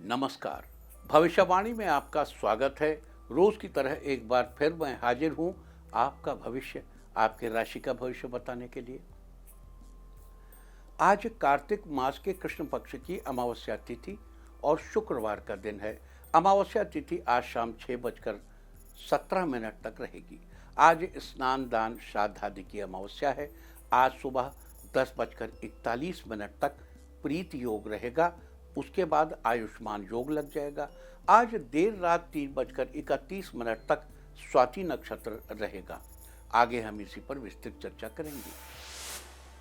नमस्कार। भविष्यवाणी में आपका स्वागत है। रोज की तरह एक बार फिर मैं हाजिर हूं आपका भविष्य, आपके राशि का भविष्य बताने के लिए। आज कार्तिक मास के कृष्ण पक्ष की अमावस्या तिथि और शुक्रवार का दिन है। अमावस्या तिथि आज शाम 6:17 तक रहेगी। आज स्नान दान श्राद्ध आदि की अमावस्या है। आज सुबह 10:41 तक प्रीत योग रहेगा। उसके बाद आयुष्मान योग लग जाएगा। आज देर रात 3:31 तक स्वाति नक्षत्र रहेगा। आगे हम इसी पर विस्तृत चर्चा करेंगे।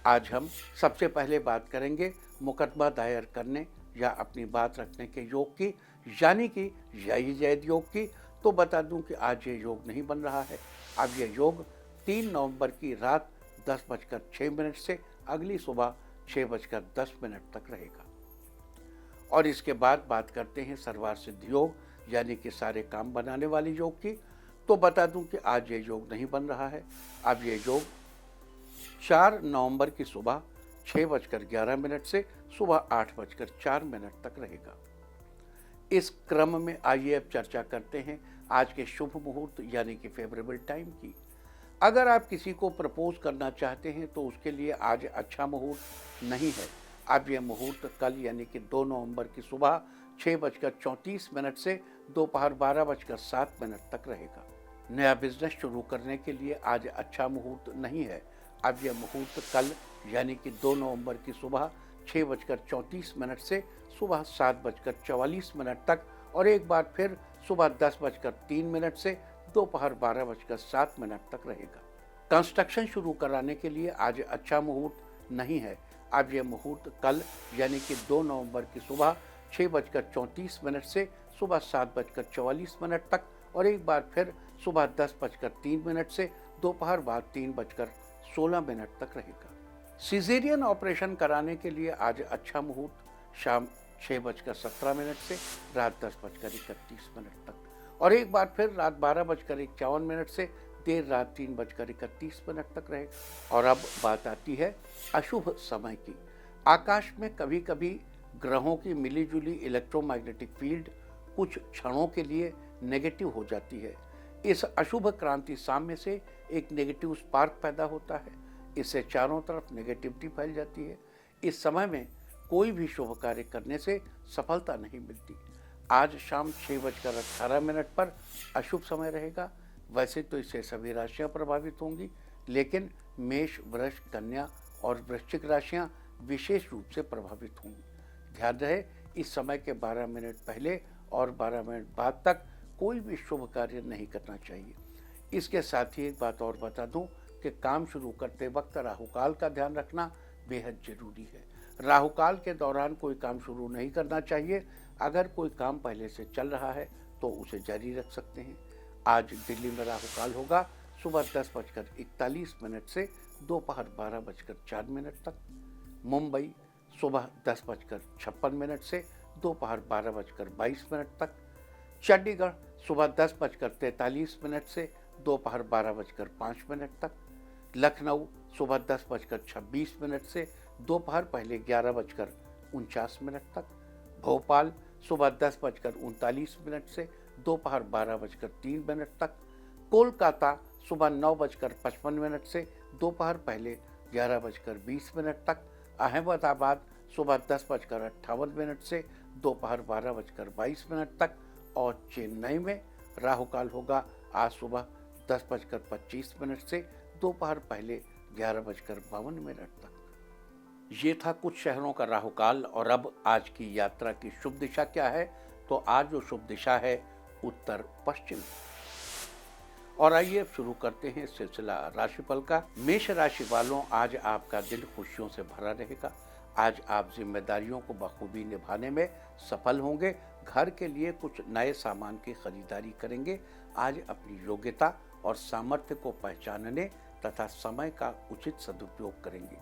आज हम सबसे पहले बात करेंगे मुकदमा दायर करने या अपनी बात रखने के योग की, यानी कि जय जैद योग की। तो बता दूं कि आज ये योग नहीं बन रहा है। अब यह योग 3 नवंबर की रात 10:06 से अगली सुबह 6:10 तक रहेगा। और इसके बाद बात करते हैं सर्वार्थ सिद्ध योग, यानी कि सारे काम बनाने वाले योग की। तो बता दूं कि आज ये योग नहीं बन रहा है। अब ये योग 4 नवंबर की सुबह 6:11 से सुबह 8:04 तक रहेगा। इस क्रम में आइए अब चर्चा करते हैं आज के शुभ मुहूर्त यानी कि फेवरेबल टाइम की। अगर आप किसी को प्रपोज करना चाहते हैं तो उसके लिए आज अच्छा मुहूर्त नहीं है। अब यह मुहूर्त कल यानी कि 2 नवंबर की सुबह 6:34 से दोपहर 12:07 तक रहेगा। नया बिजनेस शुरू करने के लिए आज अच्छा मुहूर्त नहीं है। अब यह मुहूर्त कल यानी कि 2 नवंबर की सुबह 6:34 से सुबह 7:44 तक और एक बार फिर सुबह 10:03 से दोपहर 12:07 तक रहेगा। कंस्ट्रक्शन शुरू कराने के लिए आज अच्छा मुहूर्त नहीं है। अब यह मुहूर्त कल यानी कि 2 नवंबर की सुबह 6:34 से सुबह 7:44 तक और एक बार फिर सुबह 10:03 से दोपहर बाद 3:16 तक रहेगा। सिजेरियन ऑपरेशन कराने के लिए आज अच्छा मुहूर्त शाम 6:17 से रात 10:31 तक और एक बार फिर रात 12:51 से देर रात 3:31 तक रहेगा। और अब बात आती है अशुभ समय की। आकाश में कभी कभी ग्रहों की मिलीजुली इलेक्ट्रोमैग्नेटिक फील्ड कुछ क्षणों के लिए नेगेटिव हो जाती है। इस अशुभ क्रांति साम्य से एक नेगेटिव स्पार्क पैदा होता है। इससे चारों तरफ नेगेटिविटी फैल जाती है। इस समय में कोई भी शुभ कार्य करने से सफलता नहीं मिलती। आज शाम 6:18 पर अशुभ समय रहेगा। वैसे तो इससे सभी राशियां प्रभावित होंगी, लेकिन मेष, वृष, कन्या और वृश्चिक राशियां विशेष रूप से प्रभावित होंगी। ध्यान रहे, इस समय के 12 मिनट पहले और 12 मिनट बाद तक कोई भी शुभ कार्य नहीं करना चाहिए। इसके साथ ही एक बात और बता दूं कि काम शुरू करते वक्त राहुकाल का ध्यान रखना बेहद जरूरी है। राहुकाल के दौरान कोई काम शुरू नहीं करना चाहिए। अगर कोई काम पहले से चल रहा है तो उसे जारी रख सकते हैं। आज दिल्ली में राहुकाल होगा सुबह 10:41 से दोपहर 12:04 तक। मुंबई सुबह 10:56 से दोपहर 12:22 तक। चंडीगढ़ सुबह 10:43 से दोपहर 12:05 तक। लखनऊ सुबह 10:26 से दोपहर पहले 11:49 तक। भोपाल सुबह 10:39 से दोपहर 12:03 तक। कोलकाता सुबह 9:55 से दोपहर पहले 11:20 तक। अहमदाबाद सुबह 10:58 से दोपहर 12:22 तक और चेन्नई में राहुकाल होगा आज सुबह 10:25 से दोपहर पहले 11:52 तक। ये था कुछ शहरों का राहुकाल। और अब आज की यात्रा की शुभ दिशा क्या है? तो आज जो शुभ दिशा है उत्तर पश्चिम। और आइए अब शुरू करते हैं सिलसिला राशिफल का। मेष राशि वालों, आज आपका दिन खुशियों से भरा रहेगा। आज आप जिम्मेदारियों को बखूबी निभाने में सफल होंगे। घर के लिए कुछ नए सामान की खरीदारी करेंगे। आज अपनी योग्यता और सामर्थ्य को पहचानने तथा समय का उचित सदुपयोग करेंगे।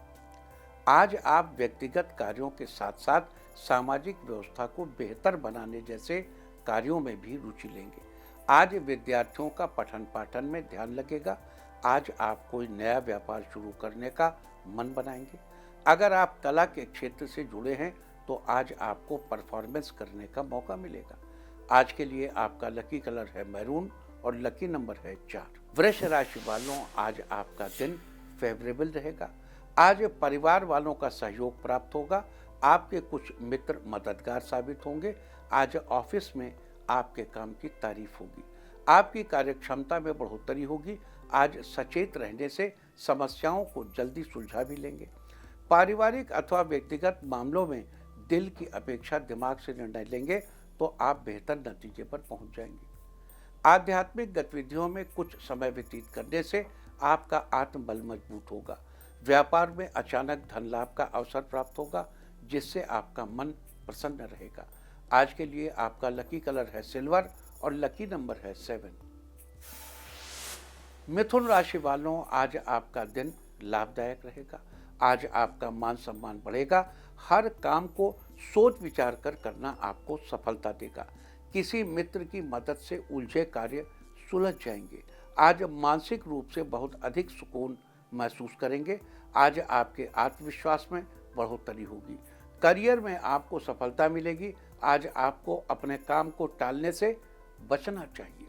आज आप व्यक्तिगत कार्यों के साथ साथ सामाजिक व्यवस्था को बेहतर बनाने जैसे कार्यों में भी रुचि लेंगे। आज विद्यार्थियों का पठन पाठन में ध्यान लगेगा। आज आप कोई नया व्यापार शुरू करने का मन बनाएंगे। अगर आप कला के क्षेत्र से जुड़े हैं तो आज आपको परफॉर्मेंस करने का मौका मिलेगा। आज के लिए आपका लकी कलर है मैरून और लकी नंबर है 4। वृष राशि वालों, आज आपका दिन फेवरेबल रहेगा। आज परिवार वालों का सहयोग प्राप्त होगा। आपके कुछ मित्र मददगार साबित होंगे। आज ऑफिस में आपके काम की तारीफ होगी। आपकी कार्यक्षमता में बढ़ोतरी होगी। आज सचेत रहने से समस्याओं को जल्दी सुलझा भी लेंगे। पारिवारिक अथवा व्यक्तिगत मामलों में दिल की अपेक्षा दिमाग से निर्णय लेंगे तो आप बेहतर नतीजे पर पहुंच जाएंगे। आध्यात्मिक गतिविधियों में कुछ समय व्यतीत करने से आपका आत्मबल मजबूत होगा। व्यापार में अचानक धन लाभ का अवसर प्राप्त होगा, जिससे आपका मन प्रसन्न रहेगा। आज के लिए आपका लकी कलर है सिल्वर और लकी नंबर है 7। मिथुन राशि वालों, आज आपका दिन लाभदायक रहेगा। आज आपका मान सम्मान बढ़ेगा। हर काम को सोच विचार कर करना आपको सफलता देगा। किसी मित्र की मदद से उलझे कार्य सुलझ जाएंगे। आज मानसिक रूप से बहुत अधिक सुकून महसूस करेंगे। आज आपके आत्मविश्वास में बढ़ोतरी होगी। करियर में आपको सफलता मिलेगी। आज आपको अपने काम को टालने से बचना चाहिए।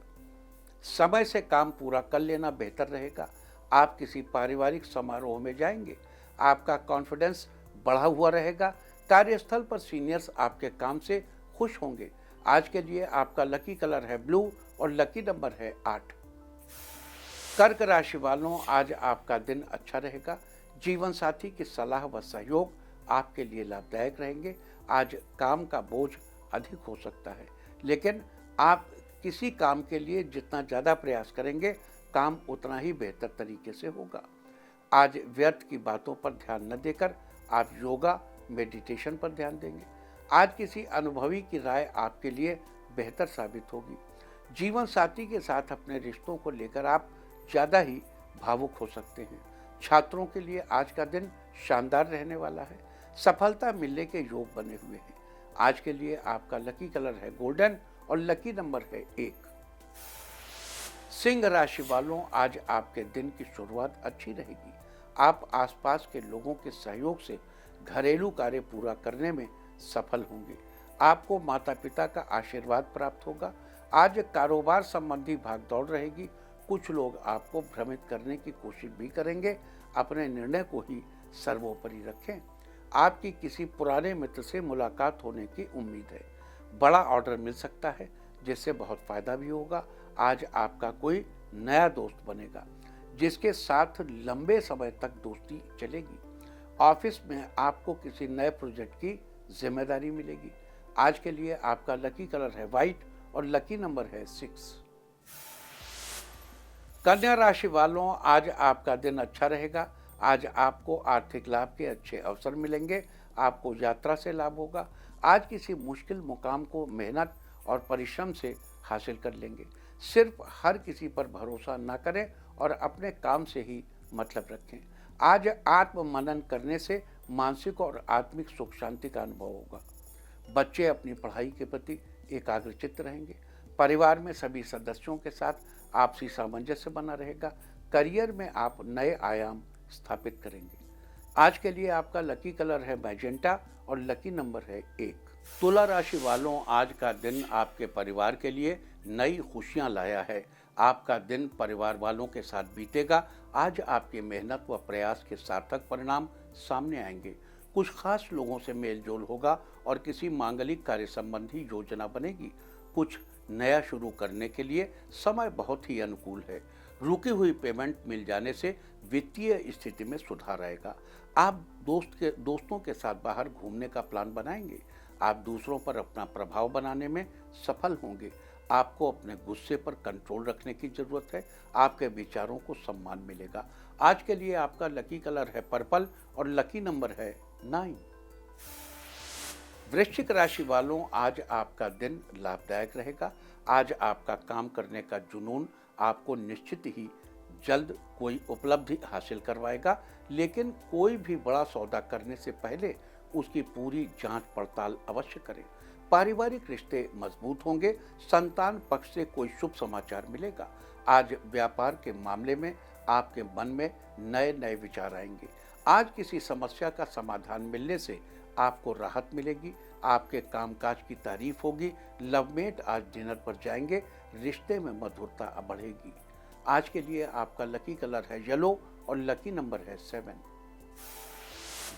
समय से काम पूरा कर लेना बेहतर रहेगा। आप किसी पारिवारिक समारोह में जाएंगे। आपका कॉन्फिडेंस बढ़ा हुआ रहेगा। कार्यस्थल पर सीनियर्स आपके काम से खुश होंगे। आज के लिए आपका लकी कलर है ब्लू और लकी नंबर है 8। कर्क राशि वालों, आज आपका दिन अच्छा रहेगा। जीवन साथी की सलाह व सहयोग आपके लिए लाभदायक रहेंगे। आज काम का बोझ अधिक हो सकता है, लेकिन आप किसी काम के लिए जितना ज़्यादा प्रयास करेंगे, काम उतना ही बेहतर तरीके से होगा। आज व्यर्थ की बातों पर ध्यान न देकर आप योगा मेडिटेशन पर ध्यान देंगे। आज किसी अनुभवी की राय आपके लिए बेहतर साबित होगी। जीवन साथी के साथ अपने रिश्तों को लेकर आप ज़्यादा ही भावुक हो सकते हैं। छात्रों के लिए आज का दिन शानदार रहने वाला है। सफलता मिलने के योग बने हुए हैं। आज के लिए आपका लकी कलर है गोल्डन और लकी नंबर है 1। सिंह राशि वालों, आज आपके दिन की शुरुआत अच्छी रहेगी। आप आसपास के लोगों के सहयोग से घरेलू कार्य पूरा करने में सफल होंगे। आपको माता पिता का आशीर्वाद प्राप्त होगा। आज कारोबार संबंधी भागदौड़ रहेगी। कुछ लोग आपको भ्रमित करने की कोशिश भी करेंगे। अपने निर्णय को ही सर्वोपरि रखें। आपकी किसी पुराने मित्र से मुलाकात होने की उम्मीद है। बड़ा ऑर्डर मिल सकता है, जिससे बहुत फायदा भी होगा। आज आपका कोई नया दोस्त बनेगा, जिसके साथ लंबे समय तक दोस्ती चलेगी। ऑफिस में आपको किसी नए प्रोजेक्ट की जिम्मेदारी मिलेगी। आज के लिए आपका लकी कलर है व्हाइट और लकी नंबर है 6। कन्या राशि वालों, आज आपका दिन अच्छा रहेगा। आज आपको आर्थिक लाभ के अच्छे अवसर मिलेंगे। आपको यात्रा से लाभ होगा। आज किसी मुश्किल मुकाम को मेहनत और परिश्रम से हासिल कर लेंगे। सिर्फ हर किसी पर भरोसा न करें और अपने काम से ही मतलब रखें। आज आत्म मनन करने से मानसिक और आत्मिक सुख शांति का अनुभव होगा। बच्चे अपनी पढ़ाई के प्रति एकाग्रचित्त रहेंगे। परिवार में सभी सदस्यों के साथ आपसी सामंजस्य बना रहेगा। करियर में आप नए आयाम स्थापित करेंगे। आज के लिए आपका लकी कलर है मैजेंटा और लकी नंबर है 1। तुला राशि वालों, आज का दिन आपके परिवार के लिए नई खुशियां लाया है। आपका दिन परिवार वालों के साथ बीतेगा। आज आपकी मेहनत व प्रयास के सार्थक परिणाम सामने आएंगे। कुछ खास लोगों से मेल जोल होगा और किसी मांगलिक कार्य संबंधी योजना बनेगी। कुछ नया शुरू करने के लिए समय बहुत ही अनुकूल है। रुकी हुई पेमेंट मिल जाने से वित्तीय स्थिति में सुधार आएगा। आप दोस्तों के साथ बाहर घूमने का प्लान बनाएंगे। आप दूसरों पर अपना प्रभाव बनाने में सफल होंगे। आपको अपने गुस्से पर कंट्रोल रखने की जरूरत है। आपके विचारों को सम्मान मिलेगा। आज के लिए आपका लकी कलर है पर्पल और लकी नंबर है 9। वृश्चिक राशि वालों, आज आपका दिन लाभदायक रहेगा। आज आपका काम करने का जुनून आपको निश्चित ही जल्द कोई उपलब्धि हासिल करवाएगा, लेकिन कोई भी बड़ा सौदा करने से पहले उसकी पूरी जांच पड़ताल अवश्य करें। पारिवारिक रिश्ते मजबूत होंगे। संतान पक्ष से कोई शुभ समाचार मिलेगा। आज व्यापार के मामले में आपके मन में नए नए विचार आएंगे। आज किसी समस्या का समाधान मिलने से आपको राहत मिलेगी, आपके कामकाज की तारीफ होगी, लवमेट आज डिनर पर जाएंगे, रिश्ते में मधुरता बढ़ेगी। आज के लिए आपका लकी कलर है येलो और लकी नंबर है 7।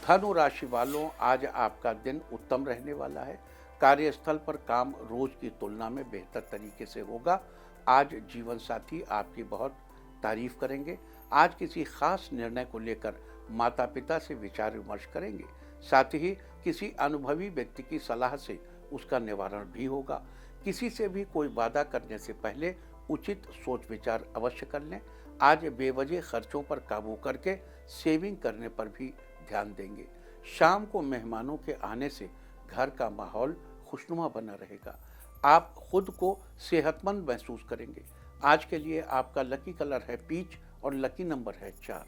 धनु राशि वालों, आज आपका दिन उत्तम रहने वाला है। कार्यस्थल पर काम रोज की तुलना में बेहतर तरीके से होगा। आज जीवन साथी आपकी बहुत तारीफ करेंगे। आज किसी खास निर्णय को लेकर माता पिता से विचार विमर्श करेंगे। साथ ही किसी अनुभवी व्यक्ति की सलाह से उसका निवारण भी होगा। किसी से भी कोई वादा करने से पहले उचित सोच विचार अवश्य कर लें। आज बेवजह खर्चों पर काबू करके सेविंग करने पर भी ध्यान देंगे। शाम को मेहमानों के आने से घर का माहौल खुशनुमा बना रहेगा। आप खुद को सेहतमंद महसूस करेंगे। आज के लिए आपका लकी कलर है पीच और लकी नंबर है 4।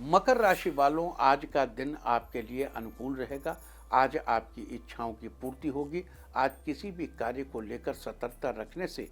मकर राशि वालों, आज का दिन आपके लिए अनुकूल रहेगा। आज आपकी इच्छाओं की पूर्ति होगी। आज किसी भी कार्य को लेकर सतर्कता रखने से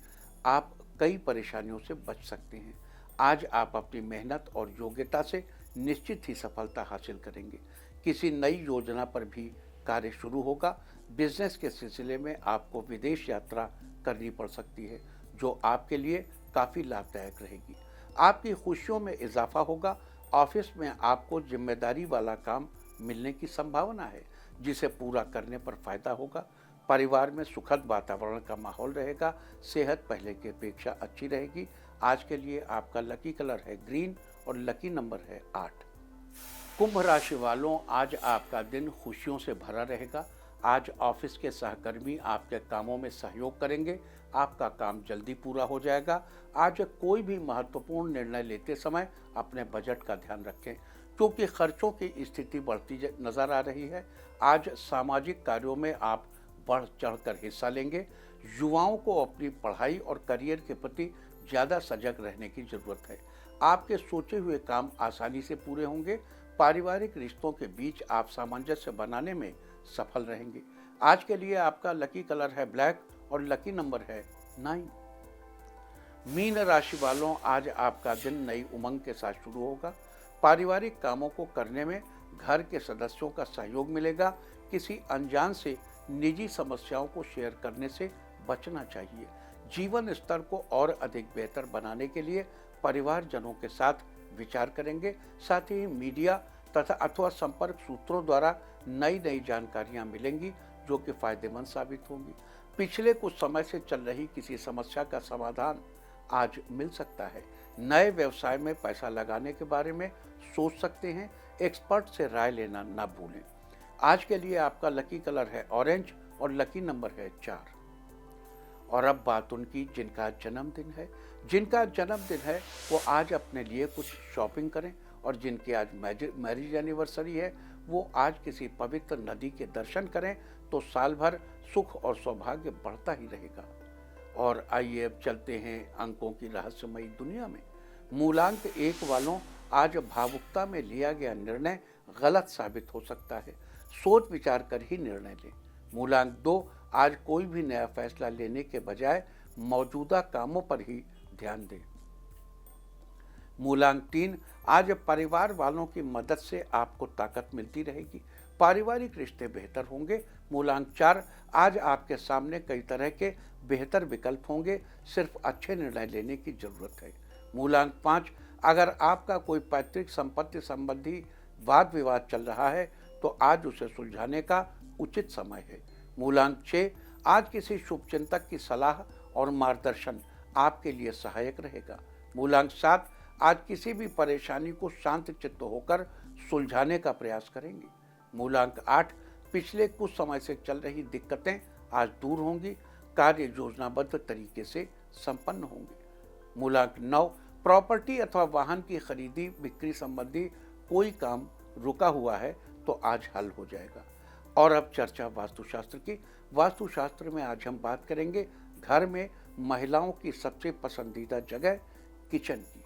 आप कई परेशानियों से बच सकते हैं। आज आप अपनी मेहनत और योग्यता से निश्चित ही सफलता हासिल करेंगे। किसी नई योजना पर भी कार्य शुरू होगा। बिजनेस के सिलसिले में आपको विदेश यात्रा करनी पड़ सकती है, जो आपके लिए काफ़ी लाभदायक रहेगी। आपकी खुशियों में इजाफा होगा। ऑफिस में आपको जिम्मेदारी वाला काम मिलने की संभावना है, जिसे पूरा करने पर फायदा होगा। परिवार में सुखद वातावरण का माहौल रहेगा। सेहत पहले की अपेक्षा अच्छी रहेगी। आज के लिए आपका लकी कलर है ग्रीन और लकी नंबर है 8। कुंभ राशि वालों, आज आपका दिन खुशियों से भरा रहेगा। आज ऑफिस के सहकर्मी आपके कामों में सहयोग करेंगे। आपका काम जल्दी पूरा हो जाएगा। आज कोई भी महत्वपूर्ण निर्णय लेते समय अपने बजट का ध्यान रखें, क्योंकि खर्चों की स्थिति बढ़ती नजर आ रही है। आज सामाजिक कार्यों में आप बढ़ चढ़कर हिस्सा लेंगे। युवाओं को अपनी पढ़ाई और करियर के प्रति ज़्यादा सजग रहने की ज़रूरत है। आपके सोचे हुए काम आसानी से पूरे होंगे। पारिवारिक रिश्तों के बीच आप सामंजस्य बनाने में सफल रहेंगे। आज के लिए आपका लकी कलर है ब्लैक और लकी नंबर है 9। मीन राशि वालों, आज आपका दिन नई उमंग के साथ शुरू होगा। पारिवारिक कामों को करने में घर के सदस्यों का सहयोग मिलेगा। किसी अनजान से निजी समस्याओं को शेयर करने से बचना चाहिए। जीवन स्तर को और अधिक बेहतर बनाने के लिए परिवारजनों के साथ विचार करेंगे। साथ ही मीडिया तथा अथवा संपर्क सूत्रों द्वारा नई नई जानकारियां मिलेंगी, जो कि फायदेमंद साबित होंगी। पिछले कुछ समय से चल रही किसी समस्या का समाधान आज मिल सकता है। नए व्यवसाय में पैसा लगाने के बारे में सोच सकते हैं। एक्सपर्ट से राय लेना ना भूलें। आज के लिए आपका लकी कलर है ऑरेंज और लकी नंबर है 4। और अब बात उनकी जिनका जन्मदिन है। जिनका जन्मदिन है वो आज अपने लिए कुछ शॉपिंग करें, और जिनकी आज मैरिज एनिवर्सरी है वो आज किसी पवित्र नदी के दर्शन करें, तो साल भर सुख और सौभाग्य बढ़ता ही रहेगा। और आइए अब चलते हैं अंकों की रहस्यमयी दुनिया में। मूलांक 1 वालों, आज भावुकता में लिया गया निर्णय गलत साबित हो सकता है। सोच विचार कर ही निर्णय लें। मूलांक 2, आज कोई भी नया फैसला लेने के बजाय मौजूदा कामों पर ही ध्यान दें। मूलांक 3, आज परिवार वालों की मदद से आपको ताकत मिलती रहेगी। पारिवारिक रिश्ते बेहतर होंगे। मूलांक 4, आज आपके सामने कई तरह के बेहतर विकल्प होंगे। सिर्फ अच्छे निर्णय लेने की जरूरत है। मूलांक 5, अगर आपका कोई पैतृक संपत्ति संबंधी वाद विवाद चल रहा है तो आज उसे सुलझाने का उचित समय है। मूलांक 6, आज किसी शुभचिंतक की सलाह और मार्गदर्शन आपके लिए सहायक रहेगा। मूलांक 7, आज किसी भी परेशानी को शांत चित्त होकर सुलझाने का प्रयास करेंगे। मूलांक 8, पिछले कुछ समय से चल रही दिक्कतें आज दूर होंगी। कार्य योजनाबद्ध तरीके से संपन्न होंगे। मूलांक 9, प्रॉपर्टी अथवा वाहन की खरीदी बिक्री संबंधी कोई काम रुका हुआ है तो आज हल हो जाएगा। और अब चर्चा वास्तुशास्त्र की। वास्तुशास्त्र में आज हम बात करेंगे घर में महिलाओं की सबसे पसंदीदा जगह किचन की।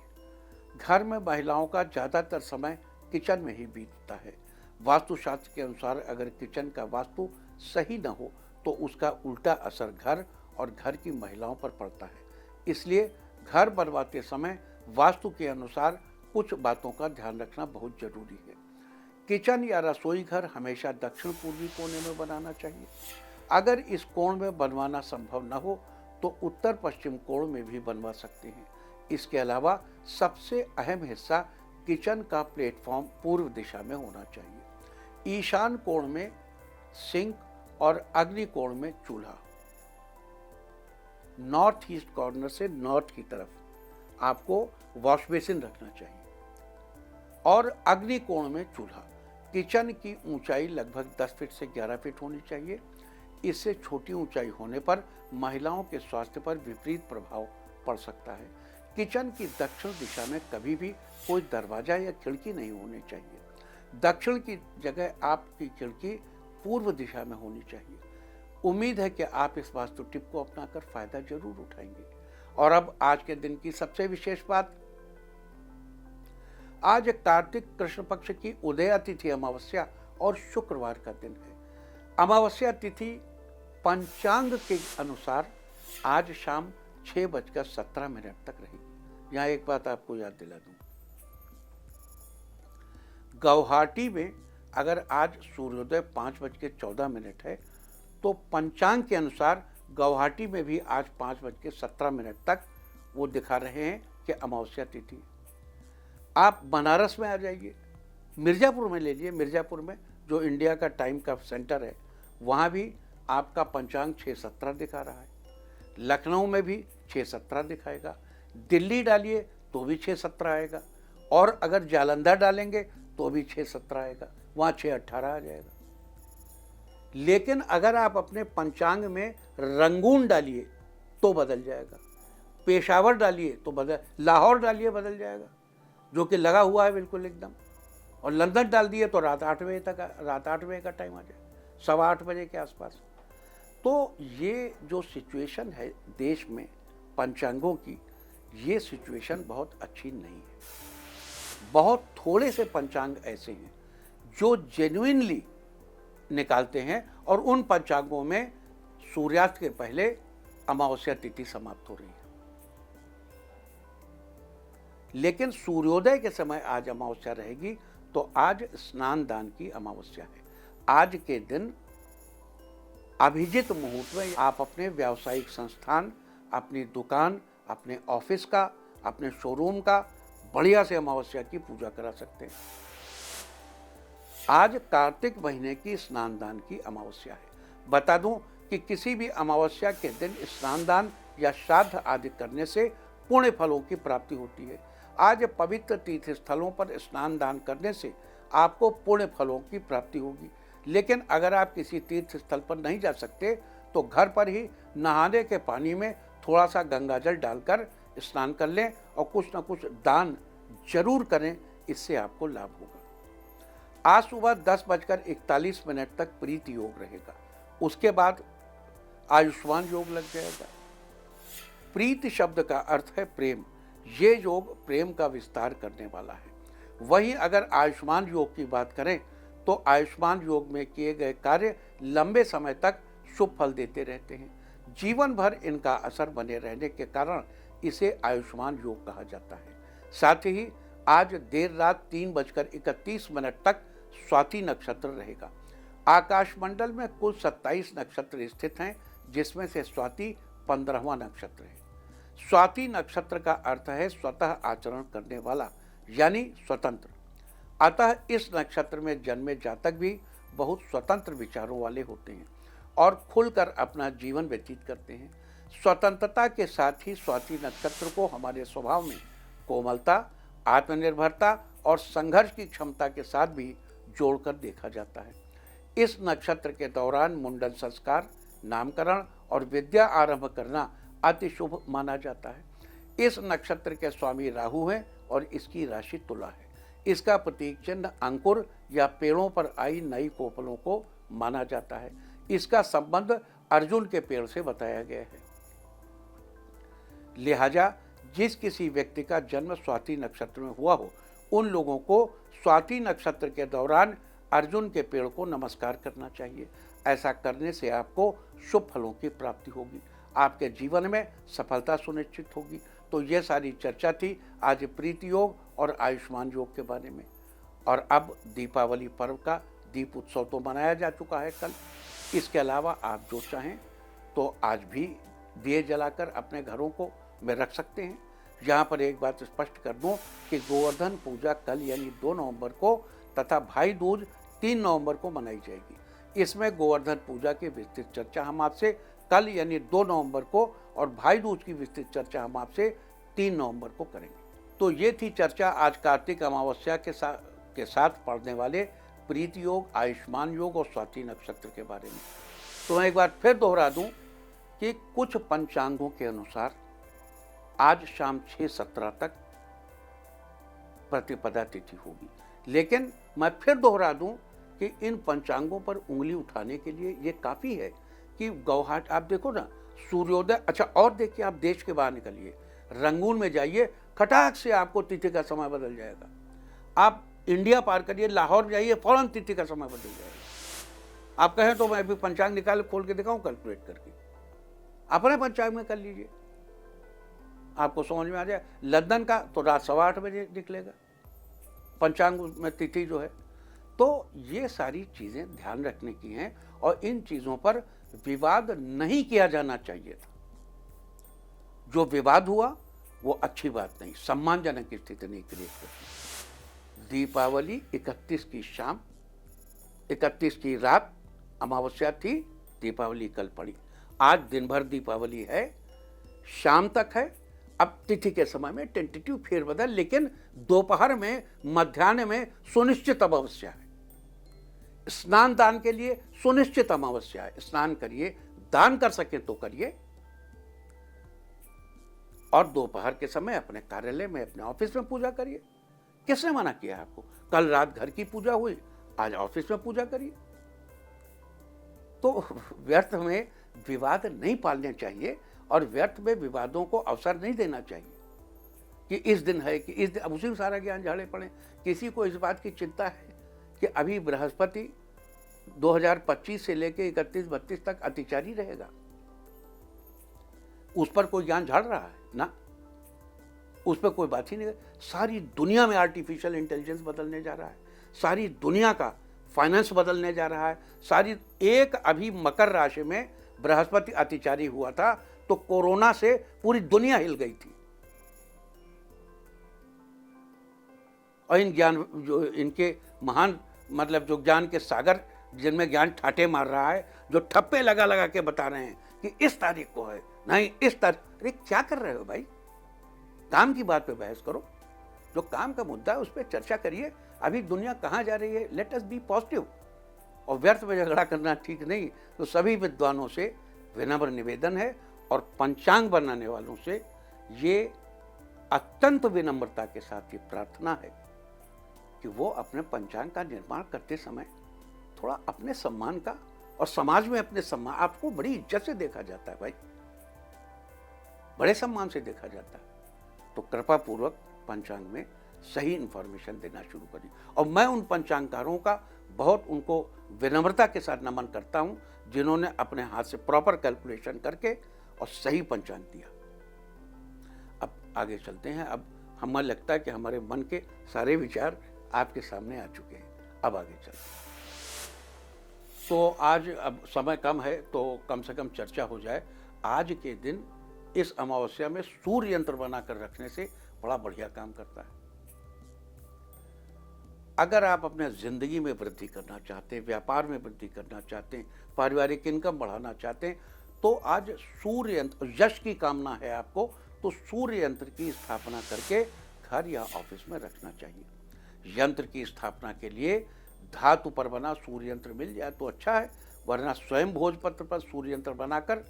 घर में महिलाओं का ज़्यादातर समय किचन में ही बीतता है। वास्तुशास्त्र के अनुसार अगर किचन का वास्तु सही न हो तो उसका उल्टा असर घर और घर की महिलाओं पर पड़ता है। इसलिए घर बनवाते समय वास्तु के अनुसार कुछ बातों का ध्यान रखना बहुत जरूरी है। किचन या रसोई घर हमेशा दक्षिण पूर्वी कोने में बनाना चाहिए। अगर इस कोण में बनवाना संभव न हो तो उत्तर पश्चिम कोण में भी बनवा सकते हैं। इसके अलावा सबसे अहम हिस्सा किचन का प्लेटफॉर्म पूर्व दिशा में होना चाहिए। ईशान कोण में सिंक और अग्नि कोण में चूल्हा। नॉर्थ ईस्ट कॉर्नर से नॉर्थ की तरफ आपको वॉश बेसिन रखना चाहिए और अग्नि कोण में चूल्हा। किचन की ऊंचाई लगभग 10 फीट से 11 फीट होनी चाहिए। इससे छोटी ऊंचाई होने पर महिलाओं के स्वास्थ्य पर विपरीत प्रभाव पड़ सकता है। किचन की दक्षिण दिशा में कभी भी कोई दरवाजा या खिड़की नहीं होनी चाहिए। दक्षिण की जगह आपकी खिड़की पूर्व दिशा में होनी चाहिए। उम्मीद है कि आप इस वास्तु टिप को अपनाकर फायदा जरूर उठाएंगे। और अब आज के दिन की सबसे विशेष बात, आज कार्तिक कृष्ण पक्ष की उदया तिथि अमावस्या और शुक्रवार का दिन है। अमावस्या तिथि पंचांग के अनुसार आज शाम 6:17 तक रहेगी। यहाँ एक बात आपको याद दिला दूं, गुवाहाटी में अगर आज सूर्योदय 5:14 है तो पंचांग के अनुसार गुवाहाटी में भी आज 5:17 तक वो दिखा रहे हैं कि अमावस्या तिथि। आप बनारस में आ जाइए, मिर्ज़ापुर में ले लीजिए। मिर्ज़ापुर में जो इंडिया का टाइम का सेंटर है वहाँ भी आपका पंचांग 6:17 दिखा रहा है। लखनऊ में भी 6:17 दिखाएगा। दिल्ली डालिए तो भी 6:17 आएगा और अगर जालंधर डालेंगे तो भी 6:17 आएगा, वहाँ 6:18 आ जाएगा। लेकिन अगर आप अपने पंचांग में रंगून डालिए तो बदल जाएगा, पेशावर डालिए तो बदल, लाहौर डालिए बदल जाएगा, जो कि लगा हुआ है बिल्कुल एकदम। और लंदन डाल दिए तो रात 8 बजे का टाइम आ जाए, 8:15 बजे के आसपास। तो ये जो सिचुएशन है देश में पंचांगों की, ये सिचुएशन बहुत अच्छी नहीं है। बहुत थोड़े से पंचांग ऐसे हैं जो जेन्युइनली निकालते हैं और उन पंचांगों में सूर्यास्त के पहले अमावस्या तिथि समाप्त हो रही है। लेकिन सूर्योदय के समय आज अमावस्या रहेगी, तो आज स्नान दान की अमावस्या है। आज के दिन अभिजित मुहूर्त में आप अपने व्यावसायिक संस्थान, अपनी दुकान, अपने ऑफिस का, अपने शोरूम का बढ़िया से अमावस्या की पूजा करा सकते हैं। आज कार्तिक महीने की स्नान दान की अमावस्या है। बता दूं कि किसी भी अमावस्या के दिन स्नान दान या श्राद्ध आदि करने से पुण्य फलों की प्राप्ति होती है। आज पवित्र तीर्थ स्थलों पर स्नान दान करने से आपको पुण्य फलों की प्राप्ति होगी। लेकिन अगर आप किसी तीर्थ स्थल पर नहीं जा सकते तो घर पर ही नहाने के पानी में थोड़ा सा गंगाजल डालकर स्नान कर लें और कुछ न कुछ दान जरूर करें, इससे आपको लाभ होगा। आज सुबह 10:41 तक प्रीति योग रहेगा। उसके बाद आयुष्मान योग लग जाएगा। प्रीति शब्द का अर्थ है प्रेम। ये योग प्रेम का विस्तार करने वाला है। वहीं अगर आयुष्मान योग की बात करें तो आयुष्मान योग में किए गए कार्य लंबे समय तक शुभ फल देते रहते हैं। जीवन भर इनका असर बने रहने के कारण इसे आयुष्मान योग कहा जाता है। साथ ही आज देर रात 3:31 तक स्वाति नक्षत्र रहेगा। आकाशमंडल में कुल 27 नक्षत्र स्थित हैं, जिसमें से स्वाति 15वां नक्षत्र है। स्वाति नक्षत्र का अर्थ है स्वतः आचरण करने वाला, यानी स्वतंत्र। अतः इस नक्षत्र में जन्मे जातक भी बहुत स्वतंत्र विचारों वाले होते हैं और खुलकर अपना जीवन व्यतीत करते हैं। स्वतंत्रता के साथ ही स्वाति नक्षत्र को हमारे स्वभाव में कोमलता, आत्मनिर्भरता और संघर्ष की क्षमता के साथ भी जोड़कर देखा जाता है। इस नक्षत्र के दौरान मुंडन संस्कार, नामकरण और विद्या आरंभ करना अति शुभ माना जाता है। इस नक्षत्र के स्वामी राहु हैं और इसकी राशि तुला है। इसका प्रतीक चिन्ह अंकुर या पेड़ों पर आई नई कोपलों को माना जाता है। इसका संबंध अर्जुन के पेड़ से बताया गया है। लिहाजा जिस किसी व्यक्ति का जन्म स्वाति नक्षत्र में हुआ हो, उन लोगों को स्वाति नक्षत्र के दौरान अर्जुन के पेड़ को नमस्कार करना चाहिए। ऐसा करने से आपको शुभ फलों की प्राप्ति होगी, आपके जीवन में सफलता सुनिश्चित होगी। तो ये सारी चर्चा थी आज प्रीति योग और आयुष्मान योग के बारे में। और अब दीपावली पर्व का दीप उत्सव तो मनाया जा चुका है कल। इसके अलावा आप जो चाहें तो आज भी दिए जलाकर अपने घरों को में रख सकते हैं। यहाँ पर एक बात स्पष्ट कर दूं कि गोवर्धन पूजा कल यानी 2 नवंबर को तथा भाई दूज 3 नवंबर को मनाई जाएगी। इसमें गोवर्धन पूजा की विस्तृत चर्चा हम आपसे कल यानी 2 नवंबर को और भाई दूज की विस्तृत चर्चा हम आपसे 3 नवंबर को करेंगे। तो ये थी चर्चा आज कार्तिक अमावस्या के साथ पढ़ने वाले प्रीति योग, आयुष्मान योग और स्वाति नक्षत्र के बारे में। तो मैं एक बार फिर दोहरा दूं कि कुछ पंचांगों के अनुसार आज शाम 6:17 तक प्रतिपदा तिथि होगी, लेकिन मैं फिर दोहरा दूं कि इन पंचांगों पर उंगली उठाने के लिए ये काफ़ी है कि गौहाट आप देखो ना, सूर्योदय। अच्छा, और देखिए, आप देश के बाहर निकलिए, रंगून में जाइए, खटाक से आपको तिथि का समय बदल जाएगा। आप इंडिया पार करिए, लाहौर जाइए, फौरन तिथि का समय बदल जाएगा। आप कहें तो मैं अभी पंचांग निकाल खोल के दिखाऊं कैलकुलेट करके, अपने पंचांग में कर लीजिए, आपको समझ में आ जाए। लंदन का तो रात 8:15 बजे निकलेगा पंचांग में तिथि जो है। तो ये सारी चीज़ें ध्यान रखने की हैं और इन चीज़ों पर विवाद नहीं किया जाना चाहिए था। जो विवाद हुआ वो अच्छी बात नहीं, सम्मानजनक स्थिति नहीं क्रिएट करती। दीपावली 31 की शाम, 31 की रात अमावस्या थी, दीपावली कल पड़ी। आज दिन भर दीपावली है, शाम तक है। अब तिथि के समय में टेंटेटिव फेरबदल, लेकिन दोपहर में, मध्याह्न में सुनिश्चित अमावस्या है। स्नान दान के लिए सुनिश्चित अमावस्या है। स्नान करिए, दान कर सके तो करिए, और दोपहर के समय अपने कार्यालय में, अपने ऑफिस में पूजा करिए। किसने मना किया आपको? कल रात घर की पूजा हुई, आज ऑफिस में पूजा करिए। तो व्यर्थ में विवाद नहीं पालने चाहिए और व्यर्थ में विवादों को अवसर नहीं देना चाहिए कि इस दिन है कि इस दिन, अब उसी में सारा ज्ञान झाड़े पड़े। किसी को इस बात की चिंता है कि अभी बृहस्पति 2025 से लेकर 31-32 तक अतिचारी रहेगा, उस पर कोई ज्ञान झाड़ रहा है ना? उस पर कोई बात ही नहीं। सारी दुनिया में आर्टिफिशियल इंटेलिजेंस बदलने जा रहा है, सारी दुनिया का फाइनेंस बदलने जा रहा है। सारी एक अभी मकर राशि में बृहस्पति अतिचारी हुआ था तो कोरोना से पूरी दुनिया हिल गई थी। और इन ज्ञान जो इनके महान मतलब जो ज्ञान के सागर, जिनमें ज्ञान ठाटे मार रहा है, जो ठप्पे लगा लगा के बता रहे हैं कि इस तारीख को है, नहीं इस तारीख। अरे क्या कर रहे हो भाई? काम की बात पे बहस करो, जो काम का मुद्दा है उस पर चर्चा करिए। अभी दुनिया कहाँ जा रही है, लेट अस बी पॉजिटिव। और व्यर्थ में झगड़ा करना ठीक नहीं। तो सभी विद्वानों से विनम्र निवेदन है और पंचांग बनाने वालों से ये अत्यंत विनम्रता के साथ ये प्रार्थना है कि वो अपने पंचांग का निर्माण करते समय थोड़ा अपने सम्मान का, और समाज में अपने सम्मान, आपको बड़ी इज्जत से देखा जाता है भाई, बड़े सम्मान से देखा जाता है। तो कृपा पूर्वक पंचांग में सही इंफॉर्मेशन देना शुरू करिए। और मैं उन पंचांगकारों का बहुत उनको विनम्रता के साथ नमन करता हूं जिन्होंने अपने हाथ से प्रॉपर कैलकुलेशन करके और सही पंचांग दिया। अब आगे चलते हैं। अब हमें लगता है कि हमारे मन के सारे विचार आपके सामने आ चुके हैं। अब आगे चलते हैं। तो आज अब समय कम है तो कम से कम चर्चा हो जाए। आज के दिन इस अमावस्या में सूर्य यंत्र बनाकर रखने से बड़ा बढ़िया काम करता है। अगर आप अपने जिंदगी में वृद्धि करना चाहते हैं, व्यापार में वृद्धि करना चाहते हैं, पारिवारिक इनकम बढ़ाना चाहते हैं, तो आज सूर्य यंत्र, यश की कामना है आपको, तो सूर्य यंत्र की स्थापना करके घर या ऑफिस में रखना चाहिए। यंत्र की स्थापना के लिए धातु पर बना सूर्य यंत्र मिल जाए तो अच्छा है, वरना स्वयं भोजपत्र पर सूर्य यंत्र बनाकर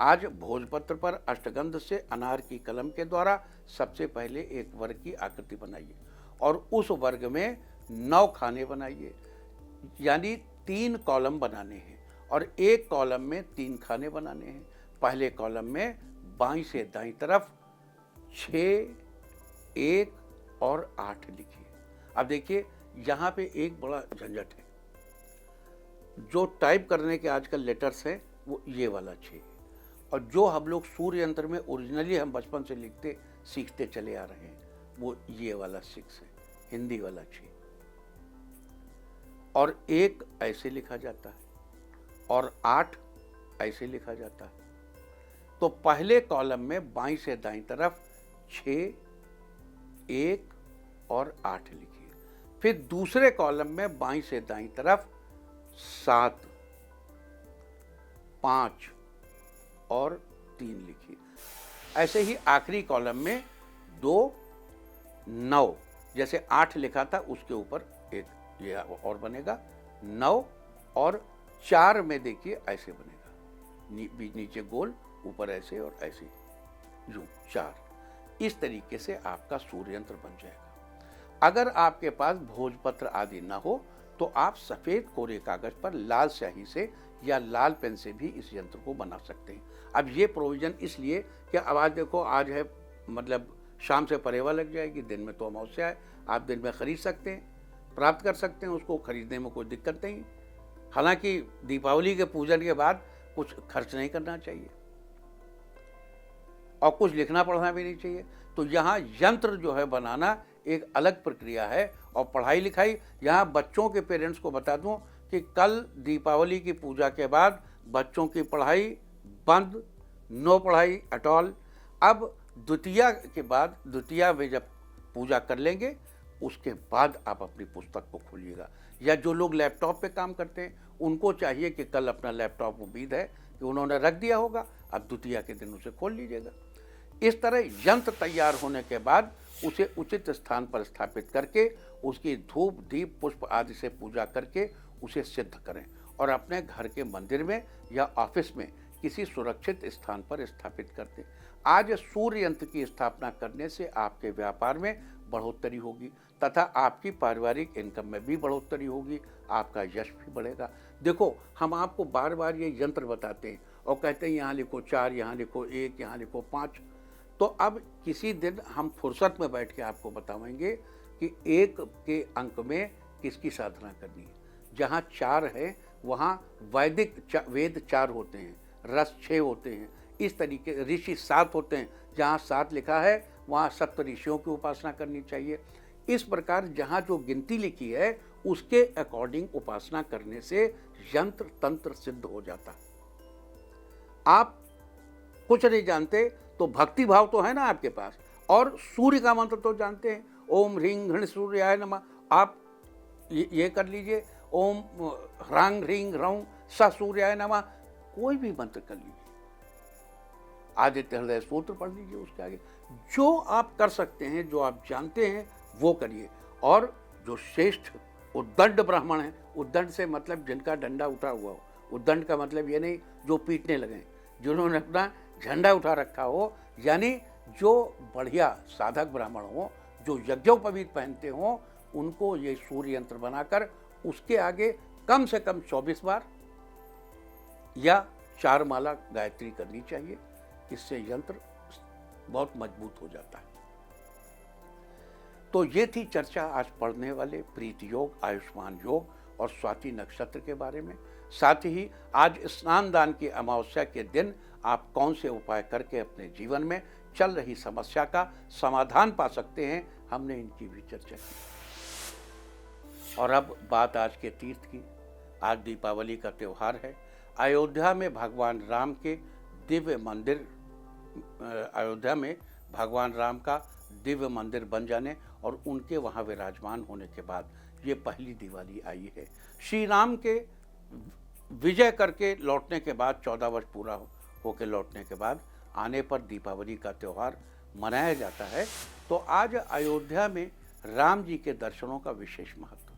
आज भोजपत्र पर अष्टगंध से अनार की कलम के द्वारा सबसे पहले एक वर्ग की आकृति बनाइए और उस वर्ग में 9 खाने बनाइए, यानी 3 कॉलम बनाने हैं और एक कॉलम में 3 खाने बनाने हैं। पहले कॉलम में बाईं से दाईं तरफ 6, 1 और 8 लिखिए। अब देखिए यहाँ पे एक बड़ा झंझट है, जो टाइप करने के आजकल लेटर्स हैं वो ये वाला 6 है, और जो हम लोग सूर्य यंत्र में ओरिजिनली हम बचपन से सीखते चले आ रहे हैं वो ये वाला 6 है, हिंदी वाला 6। और 1 ऐसे लिखा जाता है और 8 ऐसे लिखा जाता है। तो पहले कॉलम में बाईं से दाईं तरफ 6, 1 और 8 लिखिए। फिर दूसरे कॉलम में बाईं से दाईं तरफ 7, 5 और 3 लिखिए। ऐसे ही आखिरी कॉलम में 2, 9, जैसे 8 लिखा था उसके ऊपर एक ये और बनेगा 9 और 4 में देखिए ऐसे बनेगा, नीचे गोल, ऊपर ऐसे और ऐसे, यूं 4। इस तरीके से आपका सूर्य यंत्र बन जाएगा। अगर आपके पास भोजपत्र आदि ना हो तो आप सफेद कोरे कागज पर लाल स्याही से या लाल पेन से भी इस यंत्र को बना सकते हैं। अब ये प्रोविजन इसलिए कि अब आज देखो, आज है मतलब शाम से परेवा लग जाएगी, दिन में तो अमावस्या है, आप दिन में खरीद सकते हैं, प्राप्त कर सकते हैं, उसको खरीदने में कोई दिक्कत नहीं। हालांकि दीपावली के पूजन के बाद कुछ खर्च नहीं करना चाहिए और कुछ लिखना पढ़ना भी नहीं चाहिए। तो यहाँ यंत्र जो है बनाना एक अलग प्रक्रिया है। और पढ़ाई लिखाई, यहाँ बच्चों के पेरेंट्स को बता दूं कि कल दीपावली की पूजा के बाद बच्चों की पढ़ाई बंद, नो पढ़ाई एट ऑल। अब द्वितीया के बाद, द्वितीया में जब पूजा कर लेंगे उसके बाद आप अपनी पुस्तक को खोलिएगा। या जो लोग लैपटॉप पे काम करते हैं उनको चाहिए कि कल अपना लैपटॉप, उम्मीद है कि उन्होंने रख दिया होगा, अब द्वितीया के दिन उसे खोल लीजिएगा। इस तरह यंत्र तैयार होने के बाद उसे उचित स्थान पर स्थापित करके उसकी धूप, दीप, पुष्प आदि से पूजा करके उसे सिद्ध करें और अपने घर के मंदिर में या ऑफिस में किसी सुरक्षित स्थान पर स्थापित कर दें। आज सूर्य यंत्र की स्थापना करने से आपके व्यापार में बढ़ोतरी होगी तथा आपकी पारिवारिक इनकम में भी बढ़ोतरी होगी, आपका यश भी बढ़ेगा। देखो, हम आपको बार बार ये यंत्र बताते हैं और कहते हैं यहाँ लिखो 4, यहाँ लिखो 1, यहाँ लिखो 5। तो अब किसी दिन हम फुर्सत में बैठ के आपको बताएंगे कि 1 के अंक में किसकी साधना करनी है। जहाँ 4 है वहाँ वेद 4 होते हैं, रस 6 होते हैं, इस तरीके ऋषि 7 होते हैं। जहाँ 7 लिखा है वहाँ 7 ऋषियों की उपासना करनी चाहिए। इस प्रकार जहाँ जो गिनती लिखी है उसके अकॉर्डिंग उपासना करने से यंत्र तंत्र सिद्ध हो जाता है। आप कुछ नहीं जानते तो भक्ति भाव तो है ना आपके पास, और सूर्य का मंत्र तो जानते हैं, ओम ह्रीं घृण सूर्याय नमः। आप ये कर लीजिए, ओम ह्रांग ह्रीं ह्रौं स सूर्याय नमः। कोई भी मंत्र कर लीजिए, आदित्य हृदय सूत्र पढ़ लीजिए, उसके आगे जो आप कर सकते हैं, जो आप जानते हैं वो करिए। और जो श्रेष्ठ उद्दंड ब्राह्मण हैं, उद्दंड से मतलब जिनका डंडा उठा हुआ हो, उद्दंड का मतलब ये नहीं जो पीटने लगे, जिन्होंने अपना झंडा उठा रखा हो, यानी जो बढ़िया साधक ब्राह्मण हो, जो यज्ञोपवीत पहनते हो, उनको ये सूर्य यंत्र बनाकर उसके आगे कम से कम 24 बार या 4 माला गायत्री करनी चाहिए। इससे यंत्र बहुत मजबूत हो जाता है। तो ये थी चर्चा आज पढ़ने वाले प्रीति योग, आयुष्मान योग और स्वाति नक्षत्र के बारे में। साथ ही आज स्नान दान की अमावस्या के दिन आप कौन से उपाय करके अपने जीवन में चल रही समस्या का समाधान पा सकते हैं, हमने इनकी भी चर्चा की। और अब बात आज के तीर्थ की। आज दीपावली का त्यौहार है। अयोध्या में भगवान राम के दिव्य मंदिर, अयोध्या में भगवान राम का दिव्य मंदिर बन जाने और उनके वहाँ विराजमान होने के बाद ये पहली दिवाली आई है। श्री राम के विजय करके लौटने के बाद, 14 वर्ष पूरा होकर लौटने के बाद आने पर दीपावली का त्यौहार मनाया जाता है। तो आज अयोध्या में राम जी के दर्शनों का विशेष महत्व।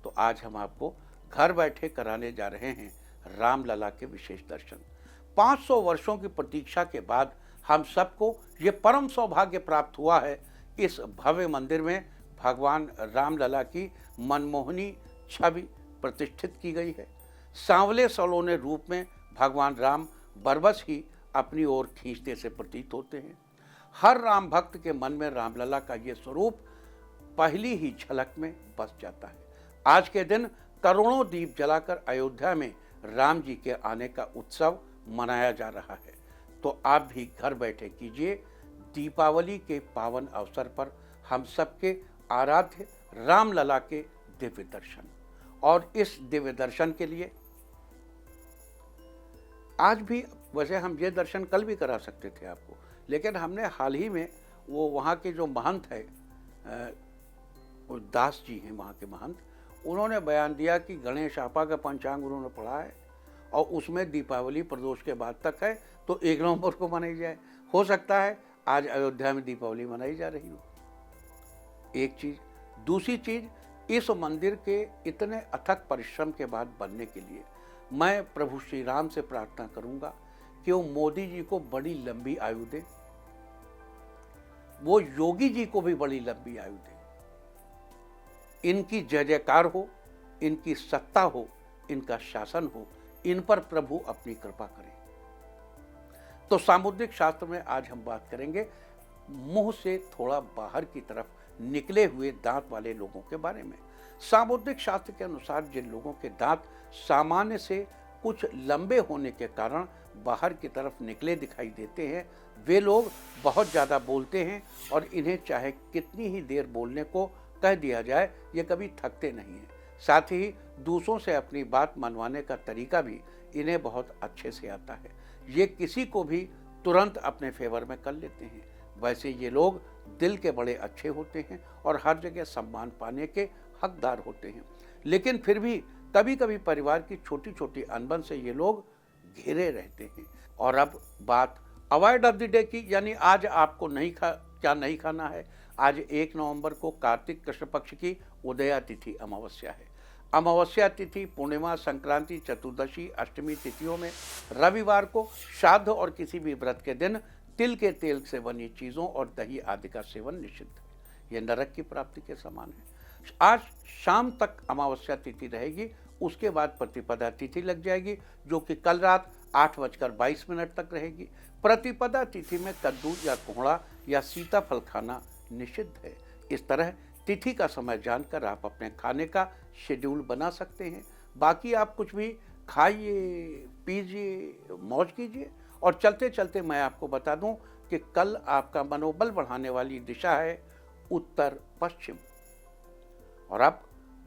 तो आज हम आपको घर बैठे कराने जा रहे हैं रामलला के विशेष दर्शन। 500 वर्षों की प्रतीक्षा के बाद हम सबको ये परम सौभाग्य प्राप्त हुआ है। इस भव्य मंदिर में भगवान रामलला की मनमोहनी छवि प्रतिष्ठित की गई है। सांवले सलोने रूप में भगवान राम बरबस ही अपनी ओर खींचते से प्रतीत होते हैं। हर राम भक्त के मन में रामलला का ये स्वरूप पहली ही झलक में बस जाता है। आज के दिन करोड़ों दीप जलाकर अयोध्या में राम जी के आने का उत्सव मनाया जा रहा है। तो आप भी घर बैठे कीजिए दीपावली के पावन अवसर पर हम सबके आराध्य रामलला के दिव्य दर्शन। और इस दिव्य दर्शन के लिए आज भी, वैसे हम ये दर्शन कल भी करा सकते थे आपको, लेकिन हमने हाल ही में वो वहाँ के जो महंत है, वो दास जी हैं वहाँ के महंत, उन्होंने बयान दिया कि गणेश आपा का पंचांग उन्होंने पढ़ा है और उसमें दीपावली प्रदोष के बाद तक है, तो 1 नवंबर को मनाई जाए। हो सकता है आज अयोध्या में दीपावली मनाई जा रही हो। एक चीज़। दूसरी चीज़, इस मंदिर के इतने अथक परिश्रम के बाद बनने के लिए मैं प्रभु श्री राम से प्रार्थना करूंगा कि वो मोदी जी को बड़ी लंबी आयु दे, वो योगी जी को भी बड़ी लंबी आयु दे, इनकी जय जयकार हो, इनकी सत्ता हो, इनका शासन हो, इन पर प्रभु अपनी कृपा करें। तो सामुद्रिक शास्त्र में आज हम बात करेंगे मुंह से थोड़ा बाहर की तरफ निकले हुए दांत वाले लोगों के बारे में। सामुद्रिक शास्त्र के अनुसार जिन लोगों के दांत सामान्य से कुछ लंबे होने के कारण बाहर की तरफ निकले दिखाई देते हैं, वे लोग बहुत ज़्यादा बोलते हैं और इन्हें चाहे कितनी ही देर बोलने को कह दिया जाए, ये कभी थकते नहीं हैं। साथ ही दूसरों से अपनी बात मनवाने का तरीका भी इन्हें बहुत अच्छे से आता है। ये किसी को भी तुरंत अपने फेवर में कर लेते हैं। वैसे ये लोग दिल के बड़े अच्छे होते हैं और हर जगह सम्मान पाने के हकदार होते हैं, लेकिन फिर भी कभी कभी परिवार की छोटी छोटी अनबन से ये लोग घिरे रहते हैं। और अब बात अवॉइड ऑफ द डे की, यानी आज आपको क्या नहीं खाना है। आज 1 नवंबर को कार्तिक कृष्ण पक्ष की उदया तिथि अमावस्या है। अमावस्या तिथि, पूर्णिमा, संक्रांति, चतुर्दशी, अष्टमी तिथियों में रविवार को श्राद्ध और किसी भी व्रत के दिन तिल के तेल से बनी चीज़ों और दही आदि का सेवन निषिद्ध है। यह नरक की प्राप्ति के समान है। आज शाम तक अमावस्या तिथि रहेगी, उसके बाद प्रतिपदा तिथि लग जाएगी, जो कि कल रात 8:22 तक रहेगी। प्रतिपदा तिथि में कद्दू या कोहड़ा या सीताफल खाना निषिद्ध है। इस तरह तिथि का समय जानकर आप अपने खाने का शेड्यूल बना सकते हैं। बाकी आप कुछ भी खाइए, पीजिए, मौज कीजिए। और चलते चलते मैं आपको बता दूं कि कल आपका मनोबल बढ़ाने वाली दिशा है उत्तर पश्चिम। और अब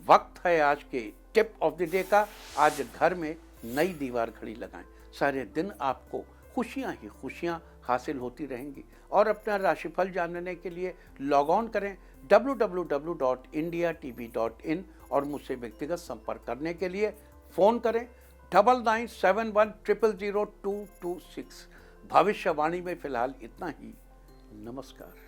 वक्त है आज के टिप ऑफ द डे का। आज घर में नई दीवार घड़ी लगाएं, सारे दिन आपको खुशियां ही खुशियां हासिल होती रहेंगी। और अपना राशिफल जानने के लिए लॉग ऑन करें www.indiatv.in और मुझसे व्यक्तिगत संपर्क करने के लिए फ़ोन करें 9971000226। भविष्यवाणी में फिलहाल इतना ही। नमस्कार।